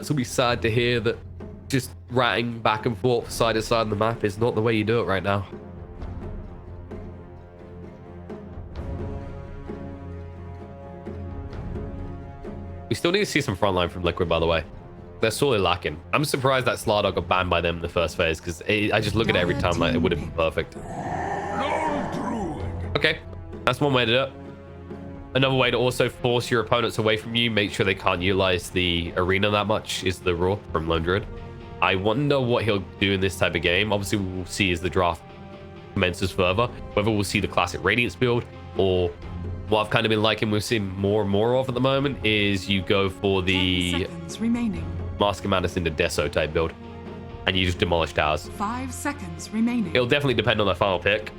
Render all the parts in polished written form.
It's gonna be sad to hear that just ratting back and forth side to side on the map is not the way you do it right now. We still need to see some frontline from Liquid, by the way. They're sorely lacking. I'm surprised that Starladder got banned by them in the first phase, because I just look at it every time like it would have been perfect. Okay, that's one way to do it. Another way to also force your opponents away from you, make sure they can't utilize the arena that much, is the Roar from Lone Druid. I wonder what he'll do in this type of game. Obviously, we'll see as the draft commences further, whether we'll see the classic Radiance build, or what I've kind of been liking, we're seeing more and more of at the moment, is you go for the Mask of Madness into Deso type build, and you just demolish towers. 5 seconds remaining. It'll definitely depend on their final pick.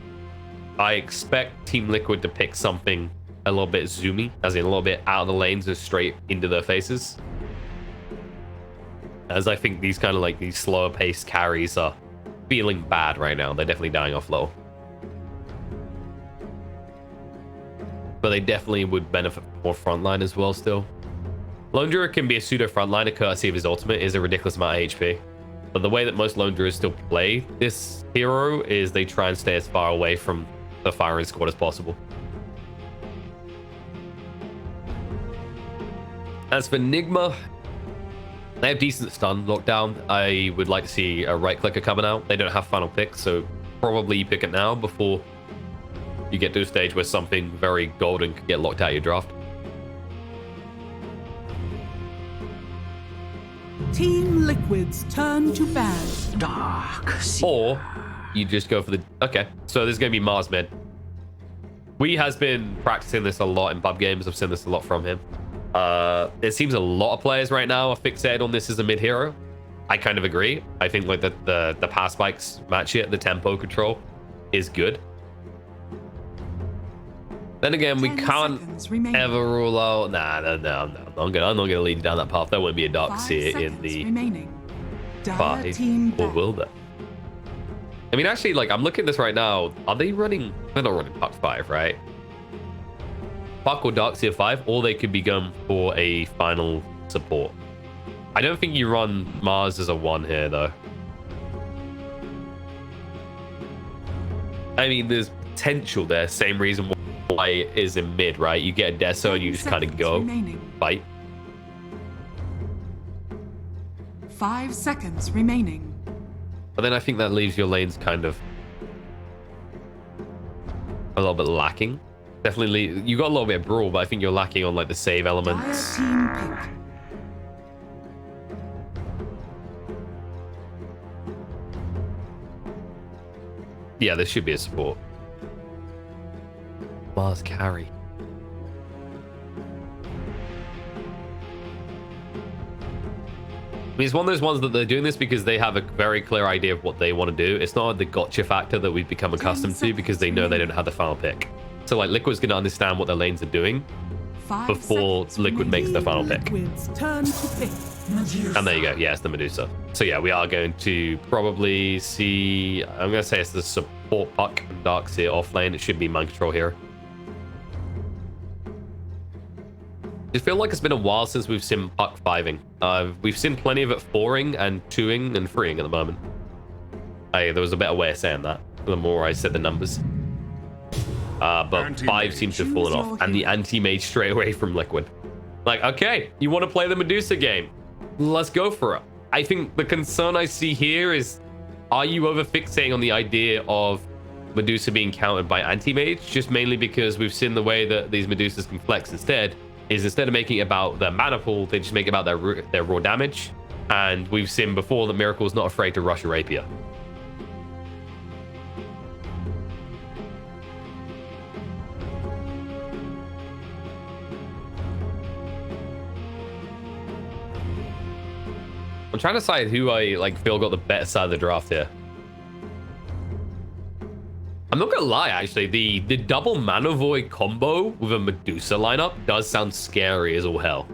I expect Team Liquid to pick something a little bit zoomy, as in a little bit out of the lanes and straight into their faces. As I think these kind of like these slower paced carries are feeling bad right now. They're definitely dying off low. But they definitely would benefit from more frontline as well still. Lone Druid can be a pseudo frontliner courtesy of his ultimate, is a ridiculous amount of HP. But the way that most Lone Druids still play this hero is they try and stay as far away from the firing squad as possible. As for Nigma, they have decent stun lockdown. I would like to see a right clicker coming out. They don't have final pick, so probably you pick it now before you get to a stage where something very golden could get locked out of your draft. Team Liquid's turn to ban. Dark. Or you just go for the... Okay, so this is going to be Mars mid. We has been practicing this a lot in pub games. I've seen this a lot from him. It seems a lot of players right now are fixated on this as a mid hero. I kind of agree. I think like the pass spikes match it. The tempo control is good. Then again, we can't ever rule out. No. I'm not gonna lead you down that path. There won't be a Dark Seer in the 5, or will there? I mean, actually, like I'm looking at this right now. Are they running? They're not running Puck 5, right? Puck or Dark Seer 5, or they could be going for a final support. I don't think you run Mars as a 1 here, though. I mean, there's potential there. Same reason why it is in mid, right? You get a Deso and you just kind of go fight. 5 seconds remaining. But then I think that leaves your lanes kind of a little bit lacking. Definitely, you got a little bit of brawl, but I think you're lacking on like the save elements. Team pick. Yeah, there should be a support. Mars carry. I mean, it's one of those ones that they're doing this because they have a very clear idea of what they want to do. It's not the gotcha factor that we've become accustomed to because they know they don't have the final pick. So like Liquid's going to understand what their lanes are doing before Liquid makes their final pick. And there you go. Yeah, it's the Medusa. So yeah, we are going to probably see... I'm going to say it's the support Puck and Dark Seer off lane. It should be mind control here. I feel like it's been a while since we've seen Puck 5ing. We've seen plenty of it 4ing and 2ing and 3ing at the moment. There was a better way of saying that the more I said the numbers. But 5 seems to have fallen off. And the anti-mage straight away from Liquid. Like, okay, you want to play the Medusa game? Let's go for it. I think the concern I see here is, are you over-fixating on the idea of Medusa being countered by anti-mage? Just mainly because we've seen the way that these Medusas can flex instead of making it about their mana pool, they just make it about their raw damage. And we've seen before that Miracle's not afraid to rush a rapier. I'm trying to decide who I feel got the better side of the draft here. I'm not gonna lie, actually, the double Mana Void combo with a Medusa lineup does sound scary as all hell.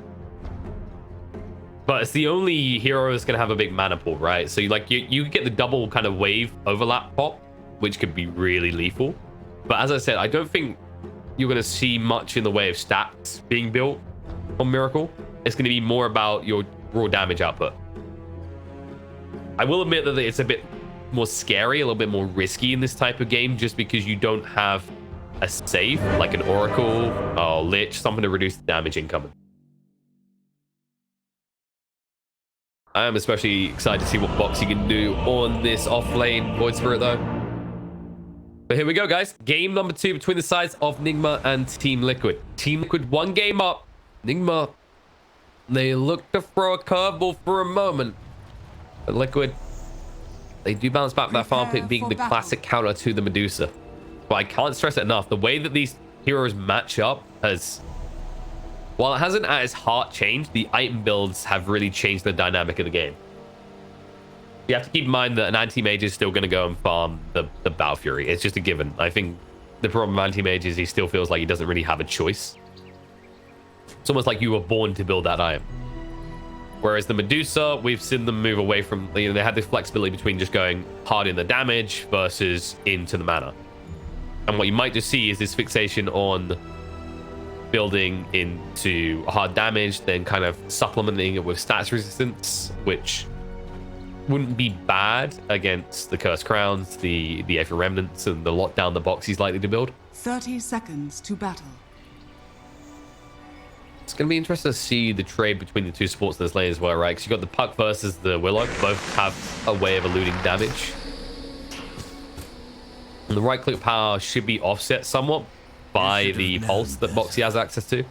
But it's the only hero that's gonna have a big mana pool, right? So you get the double kind of wave overlap pop, which could be really lethal. But as I said, I don't think you're gonna see much in the way of stats being built on Miracle. It's gonna be more about your raw damage output. I will admit that it's a bit more scary, a little bit more risky in this type of game, just because you don't have a save like an Oracle or Lich, something to reduce the damage incoming. I am especially excited to see what Boxy can do on this off-lane Void Spirit, though. But here we go, guys. Game number 2 between the sides of Nigma and Team Liquid. Team Liquid 1 game up. Nigma, they look to throw a curveball for a moment. But Liquid, they do bounce back with that farm pick being the classic counter to the Medusa. But I can't stress it enough. The way that these heroes match up has... While it hasn't at its heart changed, the item builds have really changed the dynamic of the game. You have to keep in mind that an anti-mage is still going to go and farm the Battle Fury. It's just a given. I think the problem with anti-mage is he still feels like he doesn't really have a choice. It's almost like you were born to build that item. Whereas the Medusa, we've seen them move away from... You know, they had this flexibility between just going hard in the damage versus into the mana. And what you might just see is this fixation on building into hard damage, then kind of supplementing it with stats resistance, which wouldn't be bad against the Cursed Crowns, the Aether Remnants, and the lockdown the box he's likely to build. 30 seconds to battle. It's going to be interesting to see the trade between the two supports in this lane as well, right? Because you've got the Puck versus the Willow. Both have a way of eluding damage. And the right-click power should be offset somewhat by the pulse that Boxy has access to,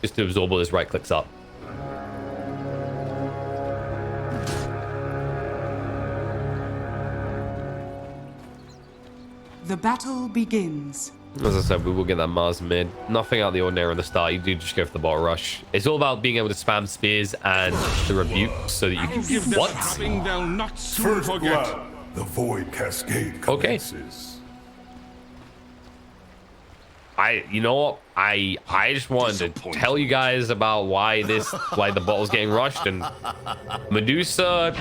just to absorb all his right clicks up. The battle begins. As I said, we will get that Mars mid. Nothing out of the ordinary on the start. You do just go for the bottle rush. It's all about being able to spam spears and the rebuke so that you can... What? First blood, the Void Cascade commences. You know what? I just wanted to tell you guys about why the bottle's getting rushed, and Medusa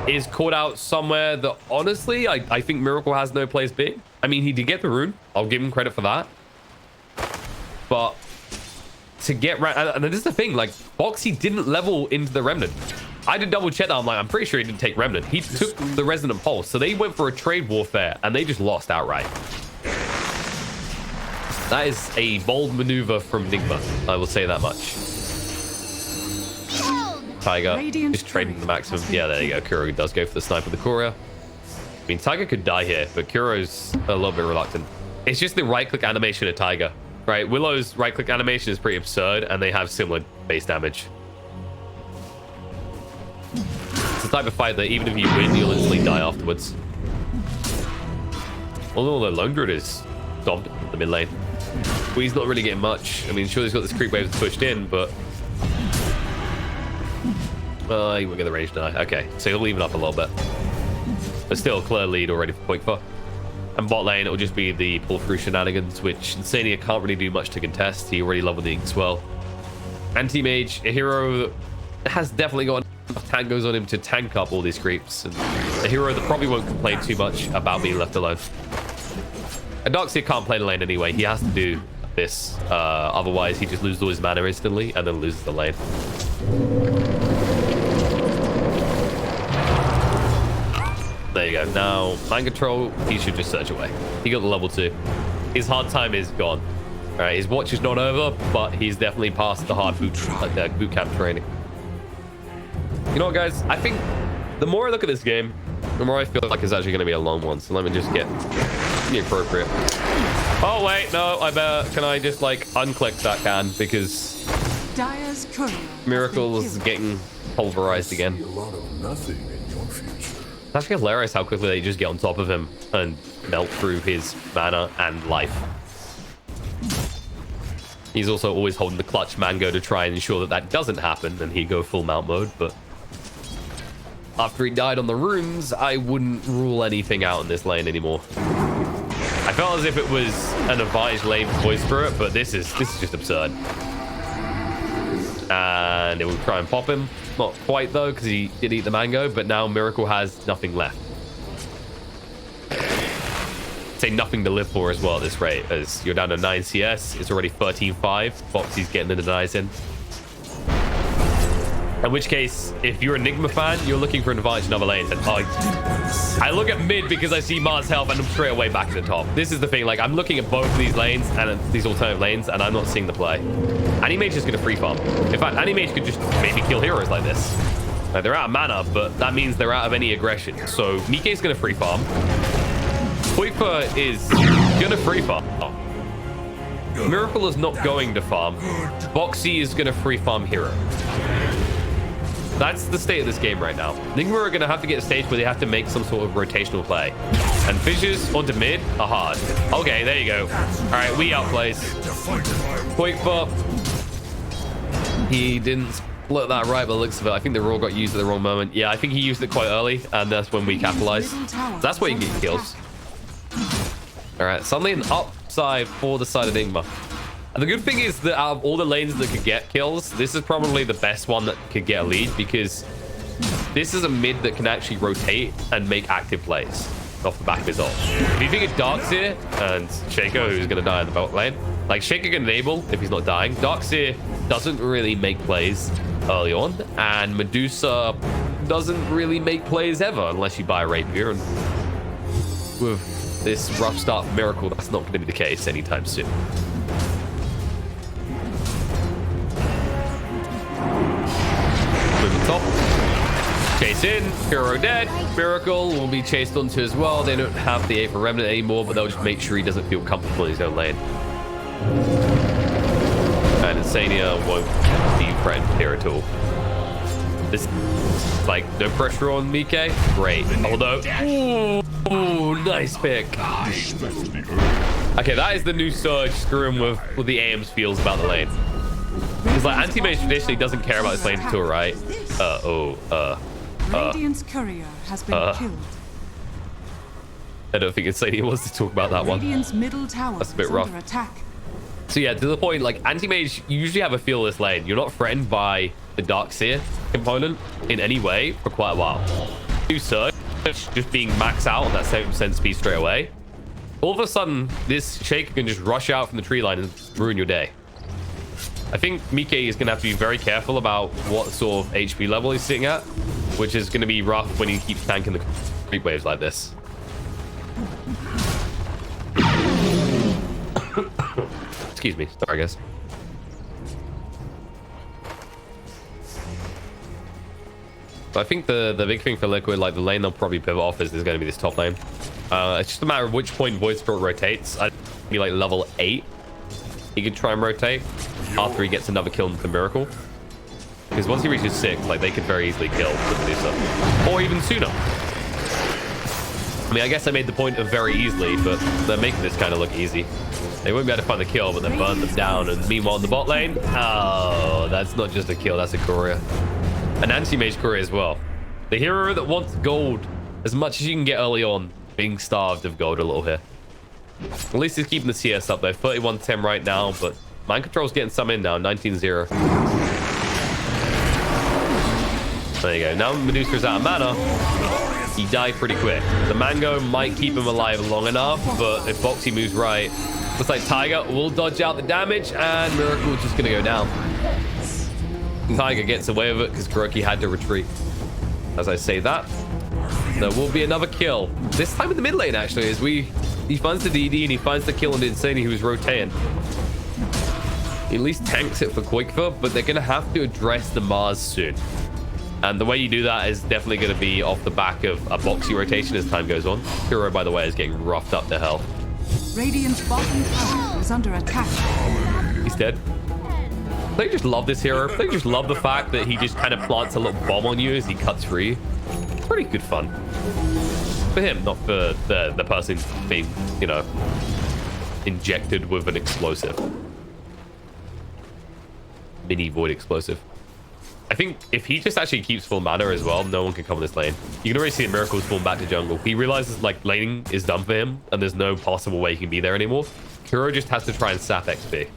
is caught out somewhere that honestly I think Miracle has no place big. I mean, he did get the rune. I'll give him credit for that. But to get and this is the thing, like Boxy didn't level into the Remnant. I did double check that. I'm pretty sure he didn't take Remnant. He took the Resonant Pulse. So they went for a trade warfare and they just lost outright. That is a bold maneuver from Nigma, I will say that much. Tiger just trading the maximum. Yeah, there you go. Kuro does go for the sniper with the Courier. I mean, Tiger could die here, but Kuro's a little bit reluctant. It's just the right-click animation of Tiger, right? Willow's right-click animation is pretty absurd, and they have similar base damage. It's the type of fight that even if you win, you'll instantly die afterwards. Although the Lone Druid is dominant in the mid lane. Well, he's not really getting much. I mean, sure, he's got this creep wave pushed in, but... he won't get the range deny. Okay, so he'll even up a little bit. But still, clear lead already for Qualifier. And bot lane, it'll just be the pull-through shenanigans, which Insania can't really do much to contest. He already leveled the as well. Anti-mage, a hero that has definitely got enough tangos on him to tank up all these creeps. And a hero that probably won't complain too much about being left alone. And Darkseer can't play the lane anyway. He has to do this. Otherwise, he just loses all his mana instantly and then loses the lane. There you go. Now, mind control, he should just surge away. He got the level 2. His hard time is gone. All right, his watch is not over, but he's definitely past the hard boot camp training. You know what, guys? I think the more I look at this game, the more I feel like it's actually going to be a long one. So let me just get the appropriate. Oh, wait, no, I better... Can I just, like, unclick that can? Because Dire's courier Miracle is getting pulverized again. A lot of nothing in your future. It's actually hilarious how quickly they just get on top of him and melt through his mana and life. He's also always holding the clutch mango to try and ensure that that doesn't happen and he go full mount mode, but after he died on the runes, I wouldn't rule anything out in this lane anymore. I felt as if it was an advantage lane for Void Spirit, but this is just absurd. And it will try and pop him. Not quite though, because he did eat the mango, but now Miracle has nothing left. Say nothing to live for as well at this rate, as you're down to 9 CS. It's already 13-5. Boxy's getting the denies in. In which case, if you're a Nigma fan, you're looking for an advantage in other lanes. And I look at mid because I see Mars health and I'm straight away back in the top. This is the thing. Like, I'm looking at both of these lanes and these alternative lanes, and I'm not seeing the play. Animage is going to free farm. In fact, Animage could just maybe kill heroes like this. Like, they're out of mana, but that means they're out of any aggression. So Mike's going to free farm. Qualifier is going to free farm. Miracle is not going to farm. Boxy is going to free farm hero. That's the state of this game right now. Nigma are going to have to get a stage where they have to make some sort of rotational play. And fissures onto mid are hard. Okay, there you go. All right, we outplays. Qualifier. He didn't split that right by the looks of it. I think the roll got used at the wrong moment. Yeah, I think he used it quite early, and that's when we capitalized. That's where you get kills. All right, suddenly an upside for the side of Nigma. And the good thing is that out of all the lanes that could get kills, this is probably the best one that could get a lead, because this is a mid that can actually rotate and make active plays off the back of his ult. If you think it Dark's here, and Shaco, who's going to die in the bot lane, like Shaco can enable if he's not dying. Dark's here doesn't really make plays early on, and Medusa doesn't really make plays ever unless you buy a Rapier, and with this rough start for Miracle, that's not going to be the case anytime soon. Moving top. Chase in. Hero dead. Miracle will be chased onto as well. They don't have the A for Remnant anymore, but they'll just make sure he doesn't feel comfortable in his own lane. And Insania won't be threatened here at all. This, like, no pressure on Mike. Great. Although, ooh, nice pick. Okay, that is the new Surge screwing with what the AMs feels about the lane. Because, like, Anti-Mage traditionally doesn't care about this lane at all, right? Radiant's courier has been killed. I don't think Insania wants to talk about that one. Radiant's middle tower That's a bit rough. under attack. So yeah, to the point, like, Anti-Mage, you usually have a feel of this lane. You're not threatened by the Darkseer component in any way for quite a while. New Surge just being maxed out on that 7% speed straight away. All of a sudden, this Shaker can just rush out from the tree line and ruin your day. I think Mike is going to have to be very careful about what sort of HP level he's sitting at, which is going to be rough when he keeps tanking the creep waves like this. Excuse me. Sorry, guys. But I think the big thing for Liquid, like the lane they'll probably pivot off is going to be this top lane. It's just a matter of which point Void Spirit rotates. I'd be like level 8. He could try and rotate after he gets another kill into Miracle. Because once he reaches 6, like, they could very easily kill the Medusa. Or even sooner. I mean, I guess I made the point of very easily, but they're making this kind of look easy. They won't be able to find the kill, but then burn them down. And meanwhile, in the bot lane, oh, that's not just a kill, that's a courier. An anti-mage courier as well. The hero that wants gold as much as you can get early on, being starved of gold a little here. At least he's keeping the CS up though. 31-10 right now, but Mind Control's getting some in now. 19-0. There you go. Now Medusa's out of mana. He died pretty quick. The Mango might keep him alive long enough, but if Boxy moves right, looks like Tiger will dodge out the damage, and Miracle's just going to go down. Tiger gets away with it because Kuroki had to retreat. As I say that, there will be another kill. This time in the mid lane, actually, as he finds the DD and he finds the kill on the Insane who's rotating. He at least tanks it for Qualifier, but they're going to have to address the Mars soon. And the way you do that is definitely going to be off the back of a Boxy rotation as time goes on. Kuro, by the way, is getting roughed up to hell. Radiant's bottom tower is under attack. He's dead. They just love this hero. They just love the fact that he just kind of plants a little bomb on you as he cuts through. It's pretty good fun. For him, not for the person being, you know, injected with an explosive. Mini void explosive. I think if he just actually keeps full mana as well, no one can come in this lane. You can already see Miracle's falling back to jungle. He realizes, like, laning is done for him, and there's no possible way he can be there anymore. Kuro just has to try and sap XP.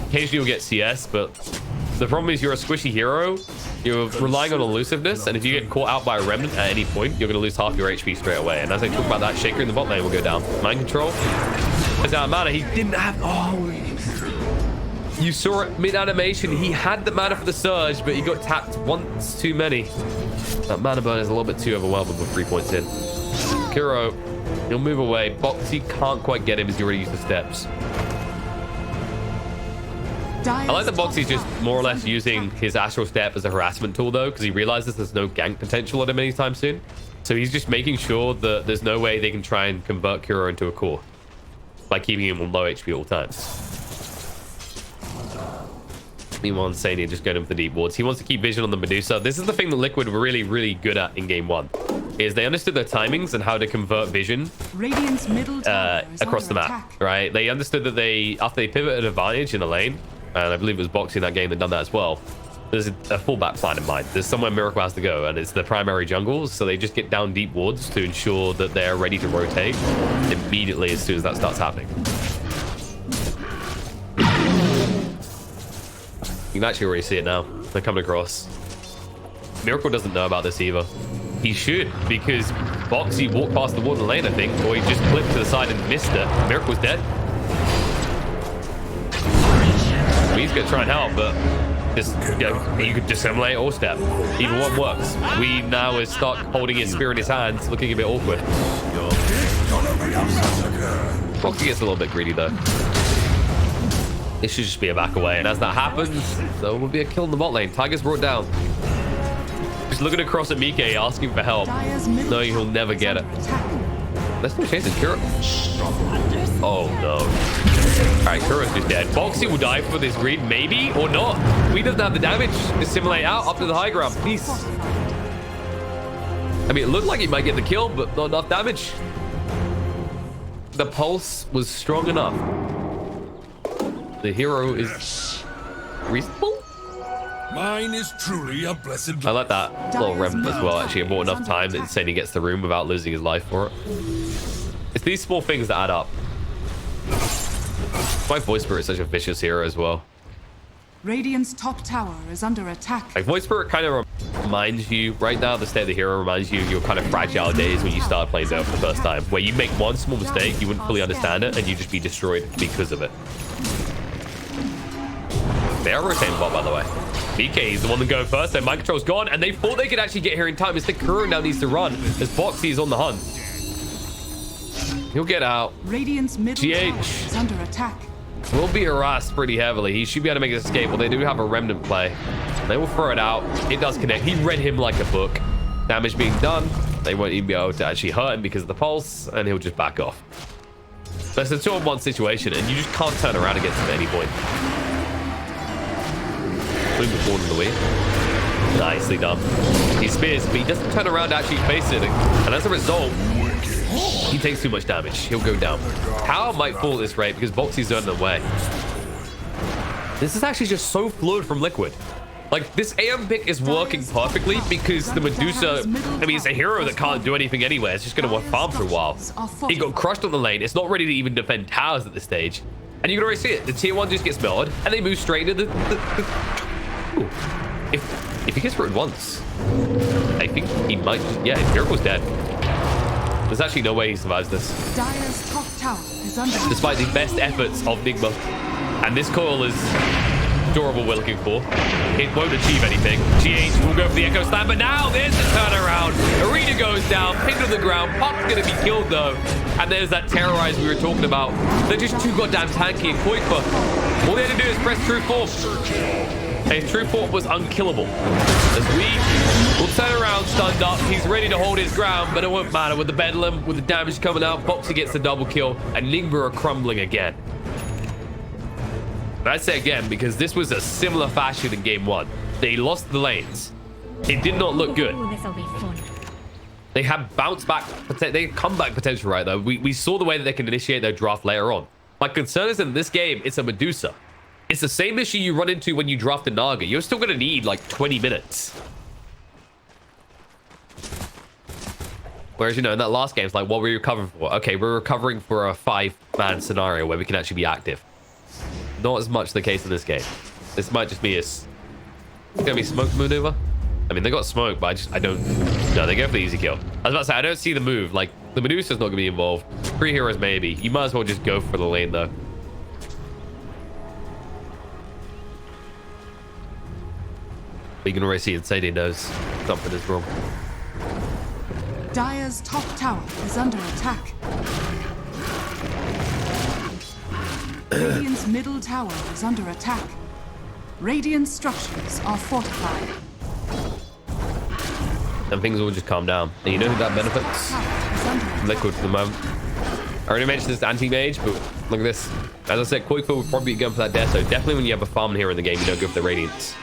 Occasionally you'll get CS, but the problem is you're a squishy hero. You're relying on elusiveness, and if you get caught out by a remnant at any point, you're going to lose half your HP straight away. And as I talk about that, Shaker in the bot lane will go down. Mind Control is out of mana. He didn't have... Oh, You saw it mid-animation. He had the mana for the surge, but he got tapped once too many. That mana burn is a little bit too overwhelming with 3 points in. Kuro, he'll move away. Boxy can't quite get him as he already used the steps. I like that Boxy's just more or less using his Astral Step as a harassment tool, though, because he realizes there's no gank potential at him anytime soon. So he's just making sure that there's no way they can try and convert Kuro into a core by keeping him on low HP at all times. Meanwhile, Insania just going in for the deep wards. He wants to keep vision on the Medusa. This is the thing that Liquid were really, really good at in game 1, is they understood their timings and how to convert vision across the map, right? They understood that after they pivoted advantage in a lane, and I believe it was Boxy in that game that done that as well, there's a fallback plan in mind. There's somewhere Miracle has to go, and it's the primary jungles, so they just get down deep wards to ensure that they're ready to rotate immediately as soon as that starts happening. You can actually already see it now. They're coming across. Miracle doesn't know about this either. He should, because Boxy walked past the ward in the lane, I think, or he just flipped to the side and missed it. Miracle's dead. He's gonna try and help, but just, you could dissimulate or step. Either one works. We now is stuck holding his spear in his hands, looking a bit awkward. Boxy gets a little bit greedy though. It should just be a back away, and as that happens, there will be a kill in the bot lane. Tiger's brought down. Just looking across at Mike, asking for help. No, he'll never get it. Let's not chase it, Kuro. Oh no. Alright, Kuro's just dead. Boxy will die for this read, maybe, or not. We doesn't have the damage to simulate out up to the high ground, please. I mean, it looked like he might get the kill, but not enough damage. The pulse was strong enough. The hero is reasonable. Mine is truly a blessed. I like that little remnant as well. Actually, I bought enough time that Insania gets the room without losing his life for it. It's these small things that add up. My Voice Spirit is such a vicious hero as well. Radiant's top tower is under attack. Like, Voice Spirit kind of reminds you right now, the state of the hero reminds you of your kind of fragile days when you started playing Dota for the first time, where you make one small mistake, you wouldn't fully understand it, and you just be destroyed because of it. They are rotating bot, by the way. BK is the one that go first. Their mind control's gone, and they thought they could actually get here in time. It's the Kuro now needs to run as Boxy is on the hunt. He'll get out. Radiant's middle tower is under attack. Will be harassed pretty heavily. He should be able to make his escape. Well, they do have a remnant play. They will throw it out. It does connect. He read him like a book. Damage being done. They won't even be able to actually hurt him because of the pulse, and he'll just back off. So it's a 2-on-1 situation, and you just can't turn around against him at any point. Moving forward in the way. Nicely done. He spears, but he doesn't turn around to actually face it. And as a result, he takes too much damage. He'll go down. Tower might fall at this rate because Boxy's running away. This is actually just so fluid from Liquid. Like, this AM pick is working perfectly because the Medusa, I mean, it's a hero that can't do anything anyway. It's just going to farm for a while. He got crushed on the lane. It's not ready to even defend towers at this stage. And you can already see it. The tier 1 just gets milled, and they move straight into the Ooh. If he gets rid once, I think he might. Yeah, Miracle's dead. There's actually no way he survives this. Dire's top tower is under despite the best efforts of Nigma. And this coil is durable we're looking for. It won't achieve anything. GH will go for the Echo Slam, but now there's the turnaround. Arena goes down, pinned to the ground. Pop's gonna be killed though. And there's that Terrorize we were talking about. They're just too goddamn tanky and Qualifier. All they had to do is press True Force. And True Force was unkillable. As we will turn around, stunned up. He's ready to hold his ground, but it won't matter. With the Bedlam, with the damage coming out, Boxy gets the double kill, and Nigma are crumbling again. But I say again, because this was a similar fashion in game 1. They lost the lanes. It did not look good. They have bounce back, they had comeback potential right though. We saw the way that they can initiate their draft later on. My concern is in this game, it's a Medusa. It's the same issue you run into when you draft a Naga. You're still going to need like 20 minutes. Whereas, you know, in that last game, it's like, what were you recovering for? Okay, we're recovering for a 5-man scenario where we can actually be active. Not as much the case in this game. This might just be a... It's going to be smoke maneuver. I mean, they got smoke, but I don't... No, they go for the easy kill. I was about to say, I don't see the move. Like, the Medusa's not going to be involved. 3 heroes, maybe. You might as well just go for the lane, though. You can already see Insane knows something is wrong. Dire's top tower is under attack. Radiant's middle tower is under attack. Radiant structures are fortified. And things will just calm down. And you know who that benefits? Liquid for the moment. I already mentioned this anti-mage, but look at this. As I said, Qualifier will probably be going for that Deso. Definitely when you have a farm here in the game, you don't go for the Radiance.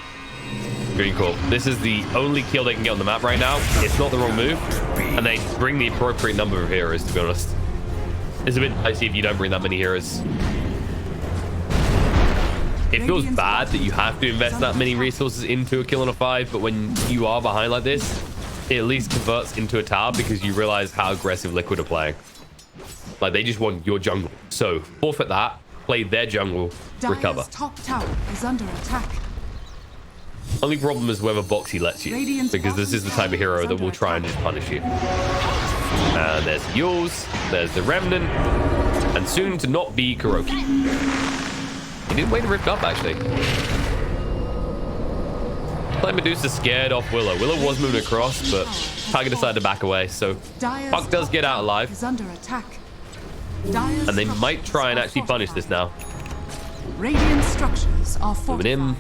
Green Corp. This is the only kill they can get on the map right now. It's not the wrong move. And they bring the appropriate number of heroes, to be honest. It's a bit dicey if you don't bring that many heroes. It feels bad that you have to invest that many resources into a kill on a 5, but when you are behind like this, it at least converts into a tower because you realize how aggressive Liquid are playing. Like, they just want your jungle. So, forfeit that, play their jungle, recover. Dire's top tower is under attack. Only problem is whether Boxy lets you, because this is the type of hero that will try and just punish you. And there's Yules, there's the Remnant, and soon to not be Kuroki. He didn't wait to rip up, actually. Like Medusa scared off Willow. Willow was moving across, but Tiger decided to back away, so Puck does get out alive. Is under attack. And they might try and actually punish this now. Radiant structures are fortified. In.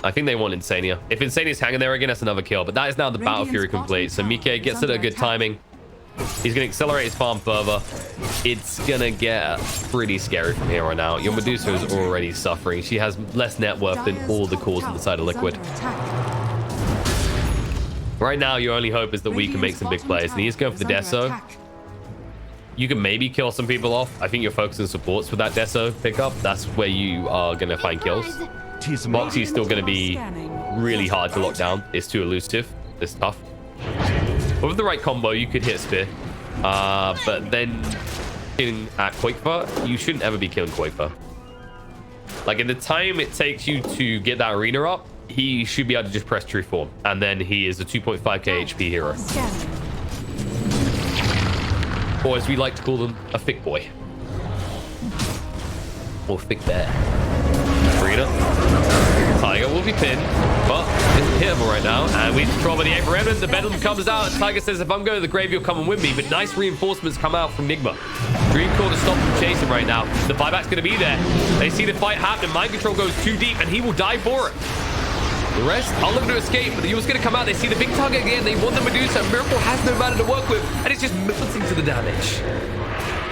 I think they want Insania. If Insania's hanging there again, that's another kill. But that is now the Battle Fury complete. So Mike gets it at a good timing. He's going to accelerate his farm further. It's going to get pretty scary from here on out. Your Medusa is already suffering. She has less net worth than all the cores on the side of Liquid. Right now, your only hope is that we can make some big plays. And he's going for the Deso. You can maybe kill some people off. I think you're focusing supports with that Deso pickup. That's where you are going to find kills. Boxy is still going to be really hard to lock down. It's too elusive. It's tough. But with the right combo, you could hit Spear. But then hitting at Qualifier, you shouldn't ever be killing Qualifier. Like, in the time it takes you to get that arena up, he should be able to just press True Form. And then he is a 2.5k HP hero. Or as we like to call them, a thick boy. Or thick bear. Arena. Tiger will be pinned, but isn't hittable right now. And we control by the 8th Remnant. The Bedlam comes out, and Tiger says, if I'm going to the grave, you'll come and win me. But nice reinforcements come out from Nigma. Dream Call to stop him chasing right now. The buyback's going to be there. They see the fight happen. Mind Control goes too deep, and he will die for it. The rest are looking to escape, but the Yule's going to come out. They see the big target again. They want the Medusa. Miracle has no mana to work with, and it's just melting to the damage.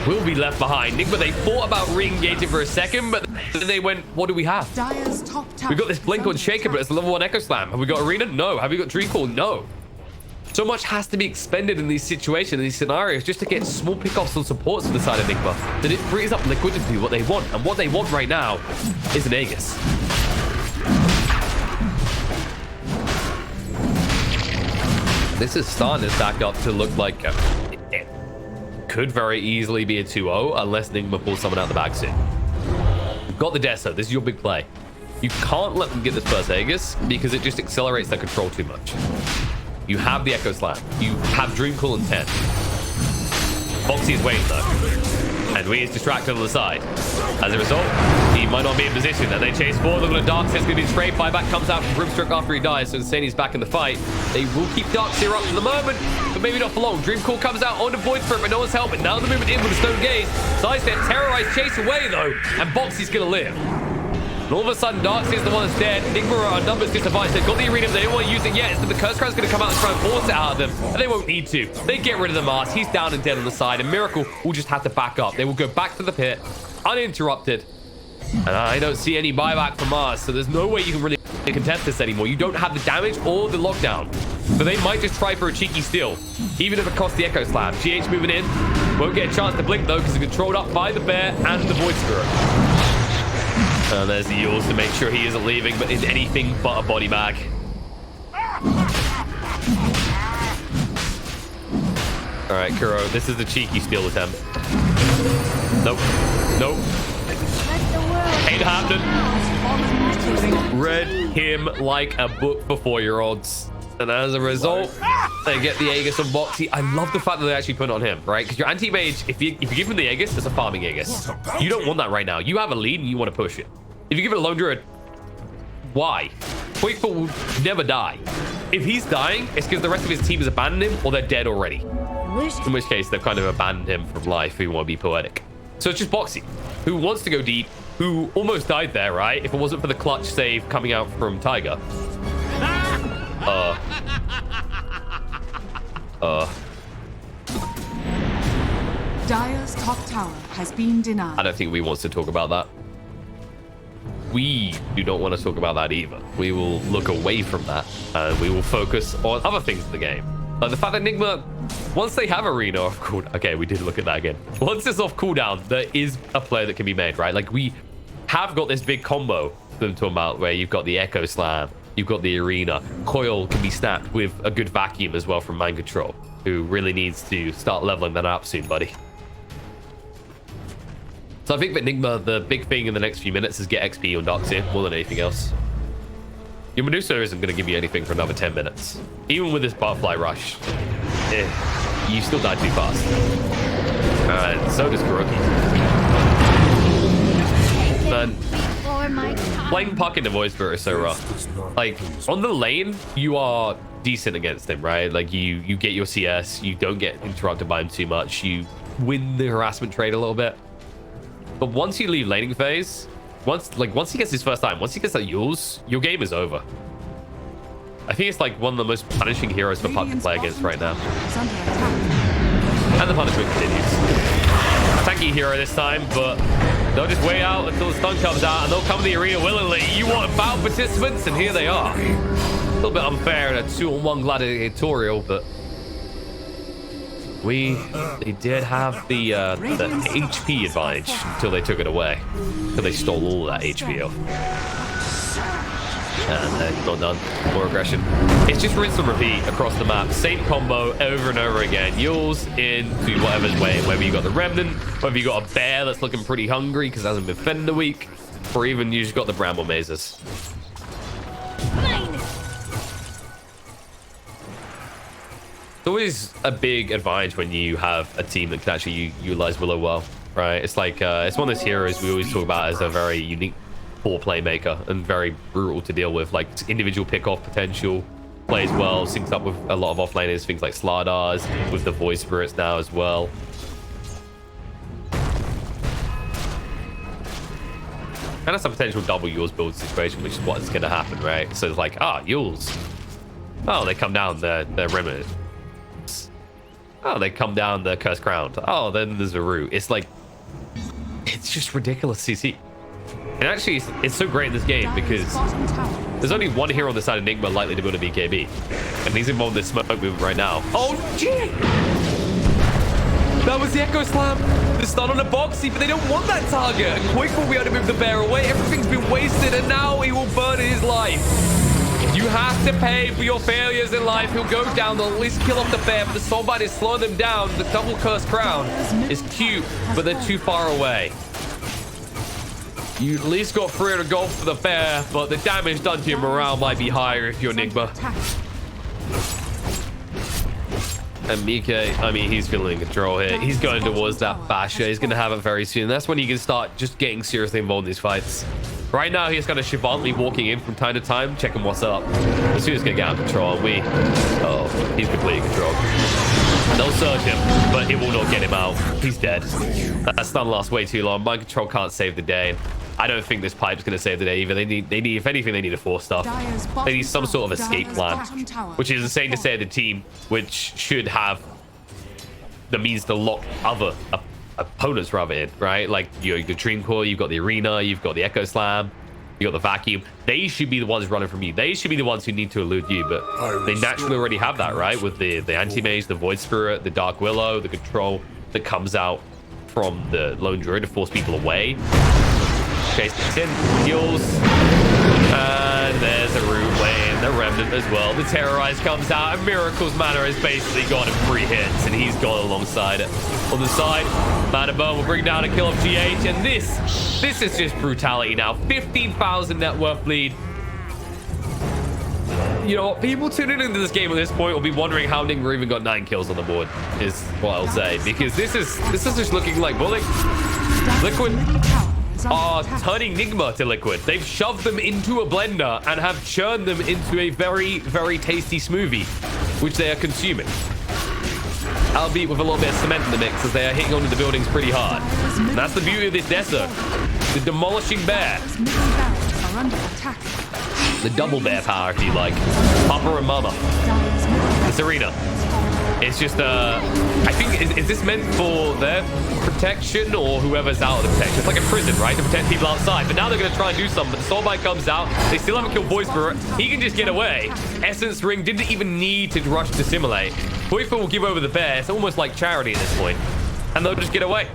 Will be left behind. Nigma, they thought about re-engaging for a second, but then they went, what do we have? We got this Blink on Shaker, but it's a level 1 Echo Slam. Have we got Arena? No. Have we got Dream Call? No. So much has to be expended in these situations, in these scenarios, just to get small pickoffs on supports to the side of Nigma. That it frees up Liquid to do what they want. And what they want right now is an Aegis. This is starting to stack up to look like it could very easily be a 2-0 unless Nigma pulls someone out the bag soon. You've got the Deso. This is your big play. You can't let them get this first Aegis because it just accelerates their control too much. You have the Echo Slam. You have Dream Call in 10. Boxy is waiting though. And we is distracted on the side. As a result, he might not be in position. And they chase forward. Look at the Darkseer's going to be straight. Buyback comes out from Broomstroke after he dies. So Insania's back in the fight. They will keep Darkseer up for the moment, but maybe not for long. Dream Call comes out on the Void Spirit, but no one's helping. Now the movement in with the Stone Gaze. Sidestep, terrorized, chase away though. And Boxy's going to live. And all of a sudden, Darkseer's the one that's dead. Nigma are numbers disadvantaged. They've got the arena, but they don't want to use it yet. So the Curse Crown's going to come out and try and force it out of them. And they won't need to. They get rid of the Mars. He's down and dead on the side. And Miracle will just have to back up. They will go back to the pit, uninterrupted. And I don't see any buyback from Mars. So there's no way you can really contest this anymore. You don't have the damage or the lockdown. So they might just try for a cheeky steal, even if it costs the Echo Slam. GH moving in. Won't get a chance to blink, though, because it's controlled up by the Bear and the Void Spirit. And there's the Yules to make sure he isn't leaving, but in anything but a body bag. All right, Kuro, this is the cheeky steal attempt. Nope. Nope. Ain't happening. Read him like a book for 4-year-olds. And as a result, they get the Aegis on Boxy. I love the fact that they actually put it on him, right? Because your anti-mage, if you give him the Aegis, it's a farming Aegis. You don't want that right now. You have a lead and you want to push it. If you give it a Lone Druid, why? Quakefoot will never die. If he's dying, it's because the rest of his team has abandoned him or they're dead already. In which case, they've kind of abandoned him from life, if you want to be poetic. So it's just Boxy, who wants to go deep, who almost died there, right? If it wasn't for the clutch save coming out from Tiger. Dire's top tower has been denied. I don't think we wants to talk about that. We do not want to talk about that either. We will look away from that and we will focus on other things in the game. Like the fact that Nigma, once they have Arena off cooldown, okay, we did look at that again. Once it's off cooldown, there is a play that can be made, right? Like we have got this big combo for them to amount where you've got the Echo Slam, you've got the Arena. Coil can be snapped with a good vacuum as well from Mind Control, who really needs to start leveling that up soon, buddy. So I think that Nigma, the big thing in the next few minutes is get XP on Darkseer more than anything else. Your Medusa isn't going to give you anything for another 10 minutes. Even with this Butterfly Rush, you still die too fast. And so does Kuroki. Man, playing Puck into Void Spirit is so rough. Like, on the lane, you are decent against him, right? Like, you get your CS, you don't get interrupted by him too much, you win the harassment trade a little bit. But once you leave laning phase, once he gets his first time, once he gets that Yules, your game is over. I think it's like one of the most punishing heroes for Puck to play against right now. And the punishment continues. Tanky hero this time, but they'll just wait out until the stun comes out and they'll come to the arena willingly. You want battle participants, and here they are. A little bit unfair in a 2-on-1 gladiatorial, but they did have the HP advantage until they took it away. Until they stole all that HP off. And not done. More aggression. It's just rinse and repeat across the map. Same combo over and over again. Yules into whatever's waiting. Whether you got the Remnant, whether you got a bear that's looking pretty hungry because it hasn't been fed in a week, or even you just got the Bramble Mazes. It's always a big advantage when you have a team that can actually utilize Willow well, right? It's like it's one of those heroes we always talk about as a very unique poor playmaker and very brutal to deal with. Like individual pick-off potential, plays well, syncs up with a lot of offlaners, things like Slardars, with the Void Spirits now as well. And that's a potential double Yules build situation, which is what's going to happen, right? So it's like, Yules. Oh, they come down, they're Remnant. Oh, they come down the Cursed Crown. Oh, then there's a root. It's like, it's just ridiculous CC. And actually, it's so great in this game because there's only one hero on the side of Nigma likely to build a BKB. And he's involved in this smoke movement right now. Oh, gee! That was the Echo Slam. The stun on the Boxy, but they don't want that target. And Quick will be able to move the bear away. Everything's been wasted, and now he will burn his life. You have to pay for your failures in life. He'll go down, they'll at least kill off the bear, but the Soulbite is slowing them down. The double Cursed Crown is cute, but they're too far away. You at least got 300 gold for the bear, but the damage done to your morale might be higher if you're Nigma. And Mike, I mean, he's feeling control here. He's going towards that Basher. He's going to have it very soon. That's when you can start just getting seriously involved in these fights. Right now, he's got a Shivantli walking in from time to time, checking what's up. As soon as he's going to get out of control, he's completely controlled. They'll surge him, but it will not get him out. He's dead. That stun lasts way too long. Mind Control can't save the day. I don't think this pipe's going to save the day either. They need, if anything, they need a force stuff. They need some sort of escape plan, which is insane to say the team, which should have the means to lock other opponents rather in, right? Like the Dream Core, you've got the Arena, you've got the Echo Slam, you got the Vacuum. They should be the ones running from you. They should be the ones who need to elude you, but they naturally already have that, right? With the Anti-Mage, the Void Spirit, the Dark Willow, the control that comes out from the Lone Druid to force people away. Chase in, heals, and there's a root lane, the Remnant as well. The Terrorize comes out, and Miracle's mana has basically got him 3 hits, and he's gone alongside it. On the side, Manabone will bring down a kill of GH, and this is just brutality now. 15,000 net worth lead. You know, people tuning into this game at this point will be wondering how Nigma even got 9 kills on the board, is what I'll say, because this is just looking like bullet. Liquid are turning Nigma to liquid. They've shoved them into a blender and have churned them into a very, very tasty smoothie, which they are consuming. Albeit with a little bit of cement in the mix, as they are hitting onto the buildings pretty hard. And that's the beauty of this desert. The demolishing bear. The double bear power, if you like. Papa and Mama. This arena. It's just, I think, is this meant for their protection or whoever's out of the protection? It's like a prison, right? To protect people outside. But now they're going to try and do something. But the Soulbind comes out. They still haven't killed Voice for it. He can just get away. Essence Ring didn't even need to rush to simulate. Voice will give over the bear. It's almost like charity at this point. And they'll just get away.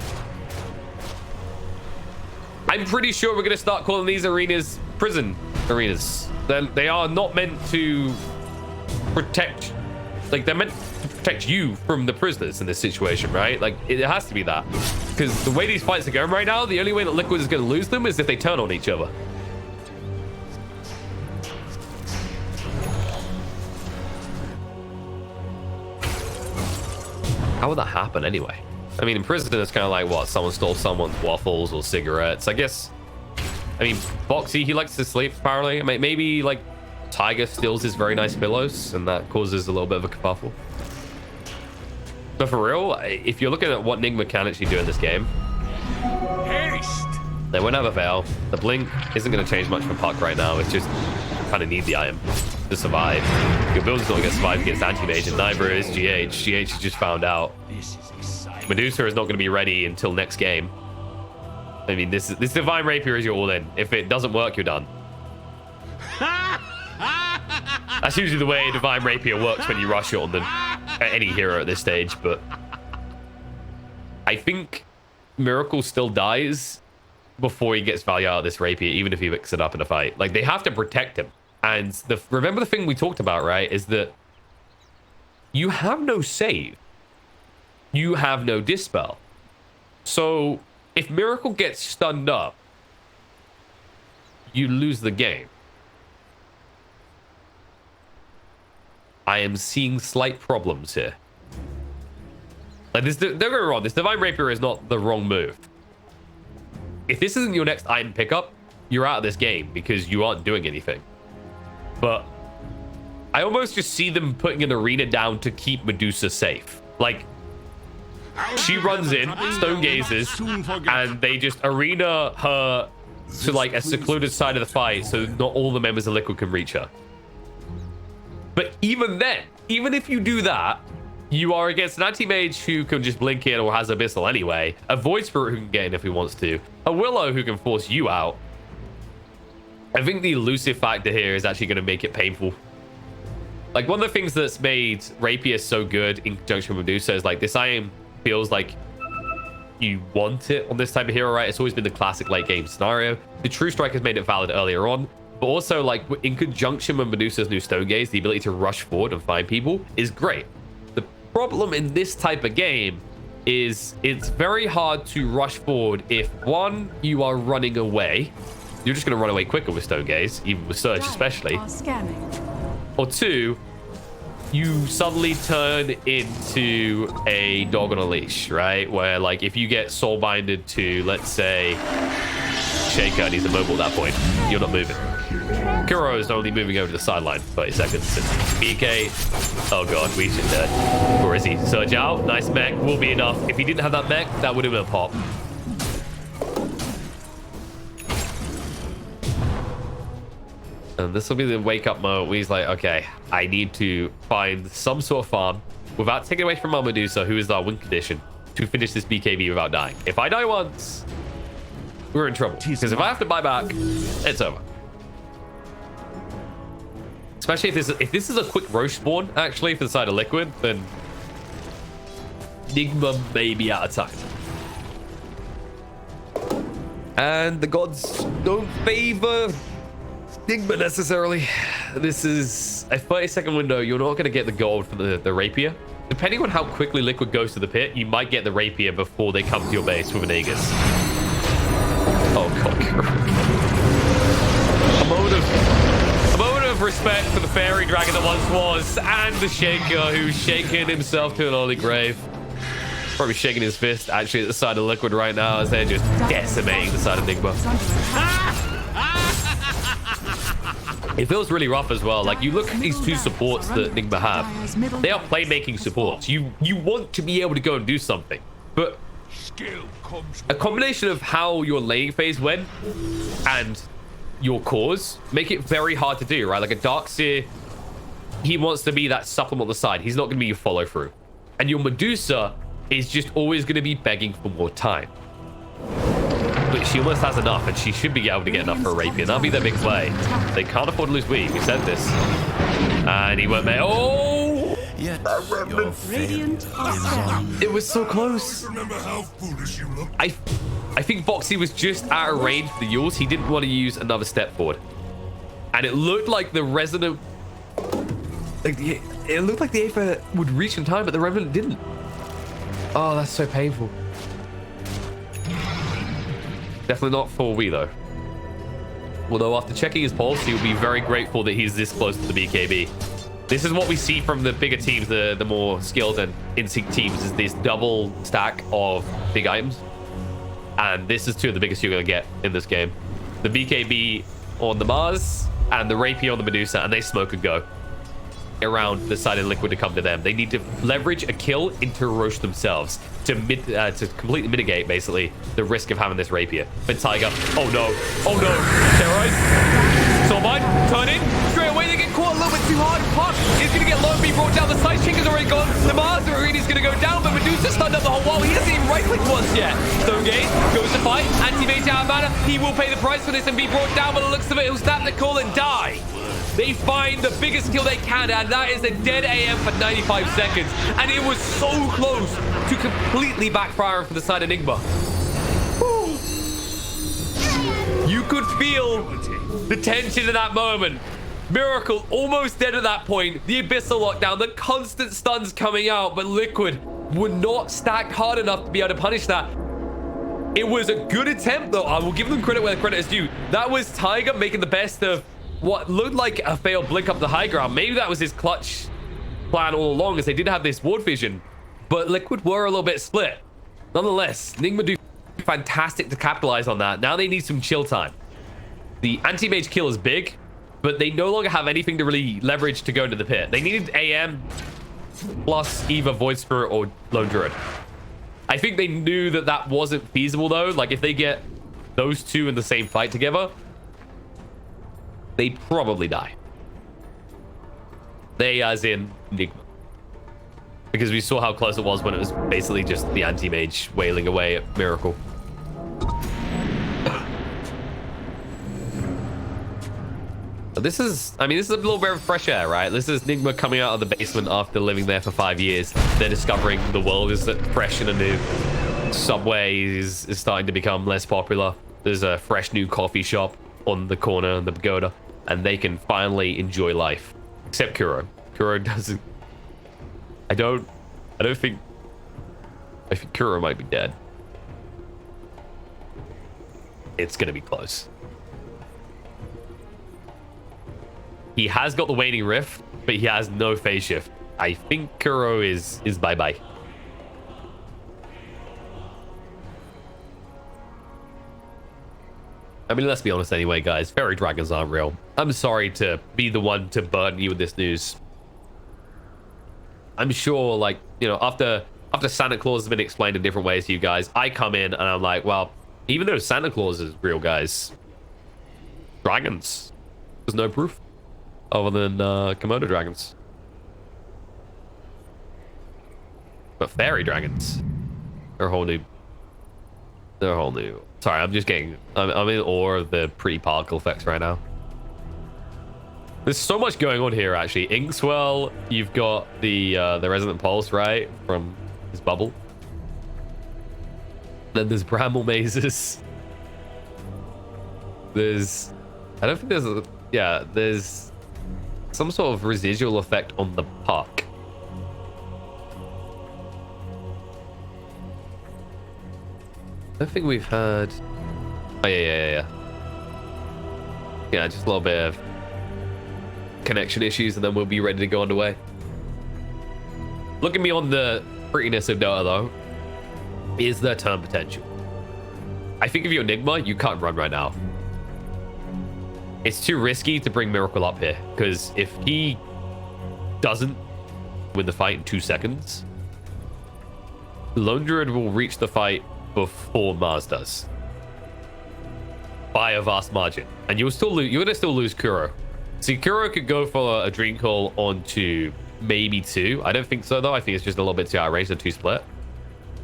I'm pretty sure we're going to start calling these arenas prison arenas. They are not meant to protect, like they're meant to protect you from the prisoners in this situation, right? Like it has to be that, because the way these fights are going right now, the only way that Liquid is going to lose them is if they turn on each other. How would that happen anyway? I mean, in prison, it's kind of like, what, someone stole someone's waffles or cigarettes. I guess, I mean, Foxy, he likes to sleep, apparently. I mean, maybe, like, Tiger steals his very nice pillows, and that causes a little bit of a kerfuffle. But for real, if you're looking at what Nigma can actually do in this game, they won't have a veil. The blink isn't going to change much for Puck right now. It's just kind of need the item to survive. Your build is not going to survive against Anti-Mage, and neither is GH. GH has just found out. Medusa is not going to be ready until next game. I mean, this Divine Rapier is your all-in. If it doesn't work, you're done. That's usually the way Divine Rapier works when you rush it on any hero at this stage, but I think Miracle still dies before he gets value out of this Rapier, even if he picks it up in a fight. Like, they have to protect him. And remember the thing we talked about, right, is that you have no save. You have no dispel. So if Miracle gets stunned up, you lose the game. I am seeing slight problems here. Like this, don't get me wrong, this Divine Rapier is not the wrong move. If this isn't your next item pickup, you're out of this game because you aren't doing anything. But I almost just see them putting an arena down to keep Medusa safe. Like, she runs in, stone gazes, and they just arena her to like a secluded side of the fight so not all the members of Liquid can reach her. But even then, even if you do that, you are against an anti-mage who can just blink in or has Abyssal anyway, a Void Spirit who can get in if he wants to, a Willow who can force you out. I think the elusive factor here is actually going to make it painful. Like, one of the things that's made Rapier so good in conjunction with Medusa is like this item feels like you want it on this type of hero, right? It's always been the classic late game scenario. The True Strike has made it valid earlier on, but also like in conjunction with Medusa's new Stone Gaze, the ability to rush forward and find people is great. The problem in this type of game is it's very hard to rush forward if, one, you are running away. You're just going to run away quicker with Stone Gaze, even with Surge especially. Or two, you suddenly turn into a dog on a leash, right? Where, like, if you get soul binded to, let's say, Shaker and he's immobile at that point, you're not moving. Kuro is only moving over to the sideline for 30 seconds. BK, oh god, we should dead. Or is he? Surge out, nice mech, will be enough. If he didn't have that mech, that would have been a pop. And this will be the wake-up moment where he's like, okay, I need to find some sort of farm without taking away from our Medusa, who is our win condition, to finish this BKB without dying. If I die once, we're in trouble. Because if I have to buy back, it's over. Especially if this is a quick Roche spawn, actually, for the side of Liquid, then Nigma may be out of time. And the gods don't favor Nigma necessarily. This is a 30-second window. You're not going to get the gold for the Rapier. Depending on how quickly Liquid goes to the pit, you might get the Rapier before they come to your base with an Aegis. Oh god. A moment of respect for the fairy dragon that once was, and the Shaker who's shaken himself to an early grave. Probably shaking his fist actually at the side of Liquid right now as they're just decimating the side of Nigma. It feels really rough as well. Like, you look at these two supports that Nigma have. They are playmaking supports. You want to be able to go and do something. But a combination of how your laning phase went and your cores make it very hard to do, right? Like a Darkseer, he wants to be that supplement on the side. He's not going to be your follow through. And your Medusa is just always going to be begging for more time. But she almost has enough, and she should be able to get enough for a Rapier. That'll be their big play. They can't afford to lose weak. We said this. And he went there. Oh! Yeah, Radiant are scanning. It was so close. Remember how foolish you look? I think Boxy was just out of range for the Yules. He didn't want to use another step forward. And it looked like the Resonant... It looked like the Aether would reach in time, but the Revenant didn't. Oh, that's so painful. Definitely not for we, though. Although after checking his pulse, he'll be very grateful that he's this close to the BKB. This is what we see from the bigger teams, the more skilled and in-sync teams, is this double stack of big items. And this is two of the biggest you're going to get in this game. The BKB on the Mars and the Rapier on the Medusa, and they smoke and go around the side of Liquid to come to them. They need to leverage a kill into Roche themselves to completely mitigate, basically, the risk of having this Rapier. But Tiger, oh no, Terrorize. Soulbind, turn in, straight away they get caught a little bit too hard. Puck is going to get low and be brought down. The side chink is already gone. The Mars Arena's going to go down, but Medusa's stunned up the whole wall. He hasn't even right-click once yet. Stonegate goes to fight. Anti-mage out of mana. He will pay the price for this and be brought down, but it looks of it, he'll snap the call and die. They find the biggest kill they can, and that is a dead AM for 95 seconds. And it was so close to completely backfiring for the side of Nigma. You could feel the tension in that moment. Miracle almost dead at that point. The Abyssal lockdown, the constant stuns coming out, but Liquid were not stacked hard enough to be able to punish that. It was a good attempt, though. I will give them credit where the credit is due. That was Tiger making the best of what looked like a failed blink up the high ground. Maybe that was his clutch plan all along, as they did have this ward vision, but Liquid were a little bit split. Nonetheless, Nigma do fantastic to capitalize on that. Now they need some chill time. The anti-mage kill is big, but they no longer have anything to really leverage to go into the pit. They needed AM plus either Void Spirit or Lone Druid. I think they knew that that wasn't feasible, though. Like, if they get those two in the same fight together, they'd probably die. They, as in Nigma. Because we saw how close it was when it was basically just the anti-mage wailing away at Miracle. But this is, I mean, this is a little bit of fresh air, right? This is Nigma coming out of the basement after living there for 5 years. They're discovering the world is fresh and anew. Subway is starting to become less popular. There's a fresh new coffee shop on the corner of the pagoda, and they can finally enjoy life. Except Kuro. Kuro doesn't. I think Kuro might be dead. It's gonna be close. He has got the waning rift, but he has no phase shift. I think Kuro is bye-bye. I mean, let's be honest anyway, guys. Fairy dragons aren't real. I'm sorry to be the one to burden you with this news. I'm sure, like, you know, after Santa Claus has been explained in different ways to you guys, I come in and I'm like, well, even though Santa Claus is real, guys, dragons, there's no proof other than Komodo dragons. But fairy dragons, they're a whole new. Sorry, I'm just getting. I'm in awe of the pretty particle effects right now. There's so much going on here, actually. Inkswell, you've got the resonant pulse, right, from his bubble. Then there's bramble mazes. There's, I don't think there's a, yeah, there's some sort of residual effect on the puck. I don't think we've heard. Oh yeah. Yeah, just a little bit of connection issues, and then we'll be ready to go underway. Look at me on the prettiness of Dota, though. Is there turn potential? I think if you're Nigma, you can't run right now. It's too risky to bring Miracle up here, because if he doesn't win the fight in 2 seconds, Lone Druid will reach the fight before Mars does. By a vast margin. And you'll still lose, you're gonna still lose Kuro. See, Kuro could go for a Dream Call onto maybe 2. I don't think so though. I think it's just a little bit too out of range, so 2 split.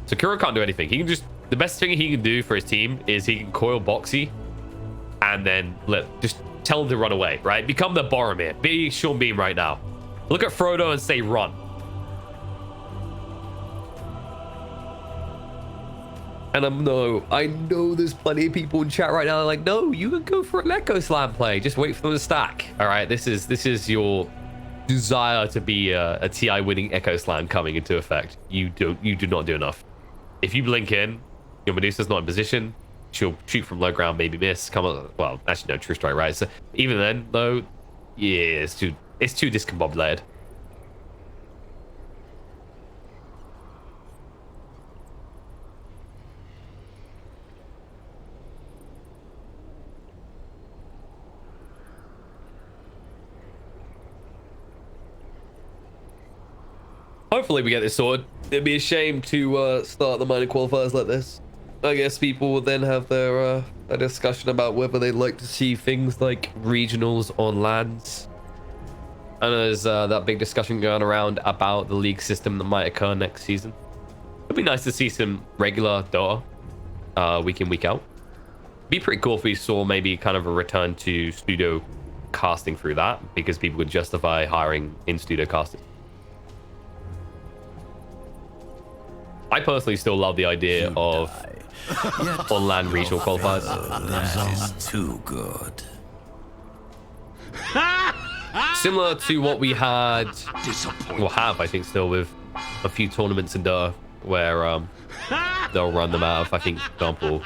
So Kuro can't do anything. He can just, the best thing he can do for his team is he can coil Boxy and then just tell him to run away, right? Become the Boromir. Be Sean Beam right now. Look at Frodo and say run. And I know there's plenty of people in chat right now like, no, you can go for an Echo Slam play. Just wait for them to stack. All right, this is your desire to be a TI winning Echo Slam coming into effect. You do not do enough. If you blink in, your Medusa's not in position. She'll shoot from low ground, maybe miss. Come on, well, actually no, true strike, right? So even then, though, yeah, it's too discombobulated. Hopefully we get this sorted. It'd be a shame to start the minor qualifiers like this. I guess people will then have their a discussion about whether they'd like to see things like regionals on lands. And there's that big discussion going around about the league system that might occur next season. It'd be nice to see some regular Dota week in, week out. Be pretty cool if we saw maybe kind of a return to studio casting through that, because people would justify hiring in studio casters. I personally still love the idea of on-land regional qualifiers. That is too good. Similar to what we had, or have, I think, still with a few tournaments in Dota where they'll run them out of, I think, for example,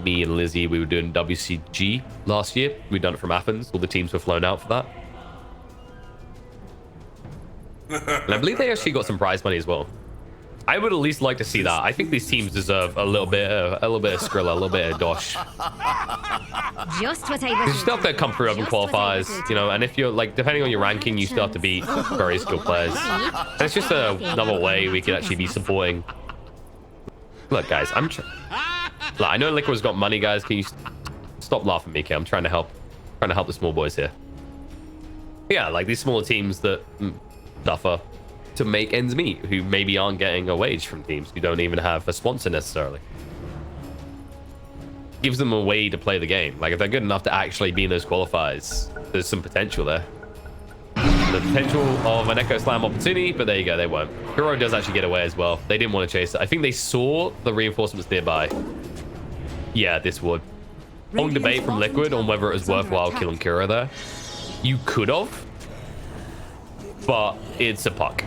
me and Lizzie, we were doing WCG last year. We'd done it from Athens. All the teams were flown out for that. And I believe they actually got some prize money as well. I would at least like to see that. I think these teams deserve a little bit of Skrilla, a little bit of Dosh. Just what I was. You still have to come through open qualifiers, you know, and if you're like, depending on your ranking, you still have to beat very skilled players. And it's just another way we could actually be supporting. Look, guys, look, I know Liquid's got money, guys. Can you stop laughing at me, okay? I'm trying to help the small boys here. Yeah, like these smaller teams that suffer to make ends meet, who maybe aren't getting a wage from teams who don't even have a sponsor necessarily. Gives them a way to play the game. Like if they're good enough to actually be in those qualifiers, there's some potential there. The potential of an Echo Slam opportunity, but there you go, they won't. Kuro does actually get away as well. They didn't want to chase it. I think they saw the reinforcements nearby. Yeah, this would. Long debate from Liquid on whether it was worthwhile killing Kuro there. You could have, but it's a puck.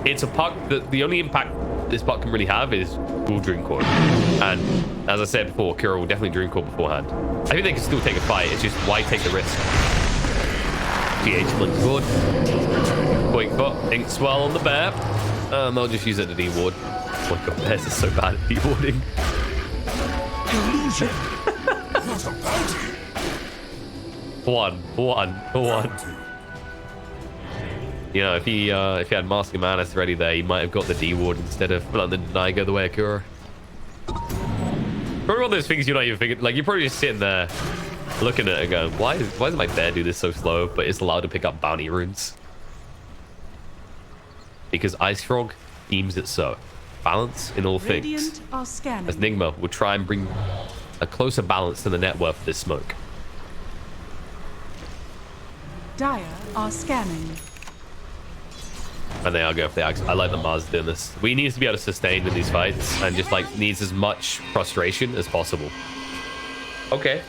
It's a puck that the only impact this puck can really have is will Dream Core. And as I said before, Kuro will definitely Dream Core beforehand. I think they can still take a fight. It's just why take the risk? GH Flint's good. Quick foot, Ink Swell on the bear. They'll just use it to deward. Oh my god, Bears is so bad at dewarding. Illusion. What a bounty. One. You know, if he had Mask of Manus ready there, he might have got the D-Ward instead of letting the deny go the way of Kuro. Probably one of those things you're not even thinking. Like, you're probably just sitting there looking at it and going, why does my bear do this so slow, but it's allowed to pick up bounty runes? Because Ice Frog deems it so. Balance in all things. As Nigma will try and bring a closer balance to the net worth of this smoke. Dire are scanning. And they are going for the axe. I like that Mars is doing this. We need to be able to sustain in these fights and just like needs as much frustration as possible. Okay.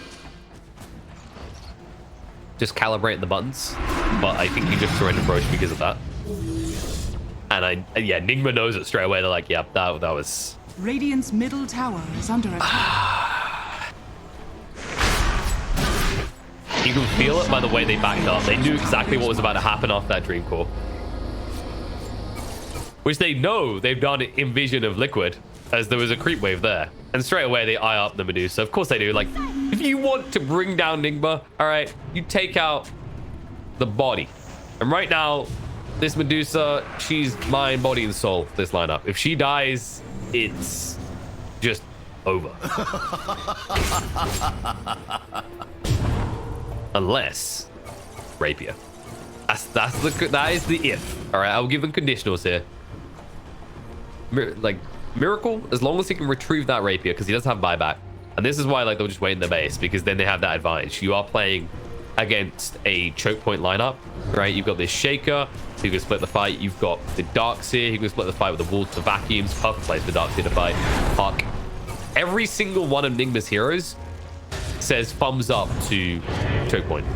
Just calibrating the buttons. But I think you just surrender approach because of that. And yeah, Nigma knows it straight away. They're like, yeah, that was... Radiant's middle tower is under attack. You can feel it by the way they backed up. They knew exactly what was about to happen after that Dream Core. Which they know they've done in Vision of Liquid. as there was a creep wave there. And straight away, they eye up the Medusa. Of course they do. Like, if you want to bring down Nigma, all right, you take out the body. And right now, this Medusa, she's mind, body, and soul, this lineup. If she dies, it's just over. Unless Rapier. That is the if. All right, I'll give them conditionals here. Like Miracle, as long as he can retrieve that Rapier, because he does have buyback. And this is why like they'll just wait in the base, because then they have that advantage. You are playing against a choke point lineup, right? You've got this Shaker, so you can split the fight. You've got the Darks here, you can split the fight with the Wolves, the Vacuums. Perfect place for Darks here to fight. Puck. Every single one of Nigma's heroes says thumbs up to choke point.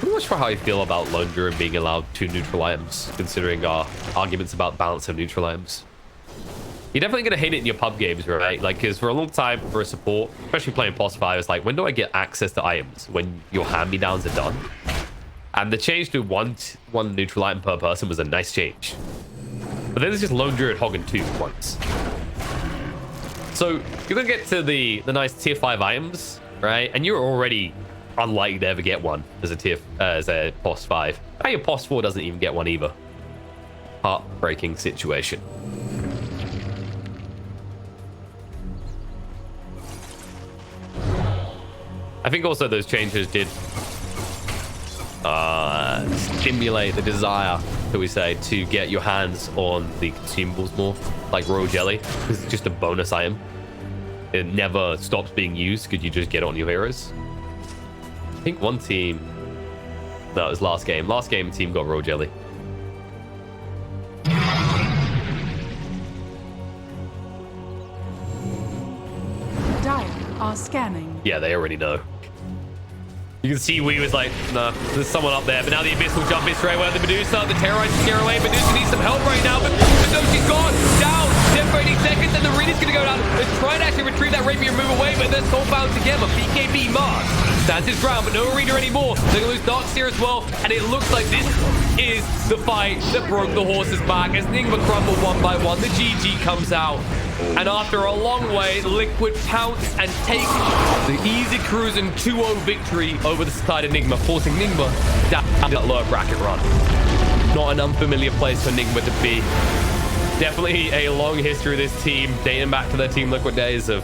I'm not sure how I feel about Lone Druid being allowed 2 neutral items, considering our arguments about balance of neutral items. You're definitely going to hate it in your pub games, right? Like, because for a long time, for a support, especially playing Qualifiers, it's like, when do I get access to items? When your hand-me-downs are done? And the change to one neutral item per person was a nice change. But then there's just Lone Druid hogging 2 once. So you're going to get to the nice tier 5 items, right? And you're already unlikely to ever get one as a POS 5. Now your POS 4 doesn't even get one either. Heartbreaking situation. I think also those changes did stimulate the desire, shall we say, to get your hands on the consumables more, like Royal Jelly, because it's just a bonus item. It never stops being used because you just get it on your heroes. I think one team, no, it was last game. Last game, team got Royal Jelly. Dire are scanning. Yeah, they already know. You can see we was like, nah, there's someone up there. But now the Abyss will jump in straight away. The Medusa, the Terrorize to scare away. Medusa needs some help right now. But no, she's gone. Down. Dead for 80 seconds. And the Rena's going to go down. They're trying to actually retrieve that Rapier and move away. But they're soulbound together. BKB Mars stands his ground. But no Arena anymore. They're going to lose Darks here as well. And it looks like this is the fight that broke the horse's back. As Nigma crumble 1 by 1. The GG comes out. And after a long wait, Liquid pounce and take the easy cruise and 2-0 victory over the side of Nigma, forcing Nigma down that lower bracket run. Not an unfamiliar place for Nigma to be. Definitely a long history of this team, dating back to their Team Liquid days of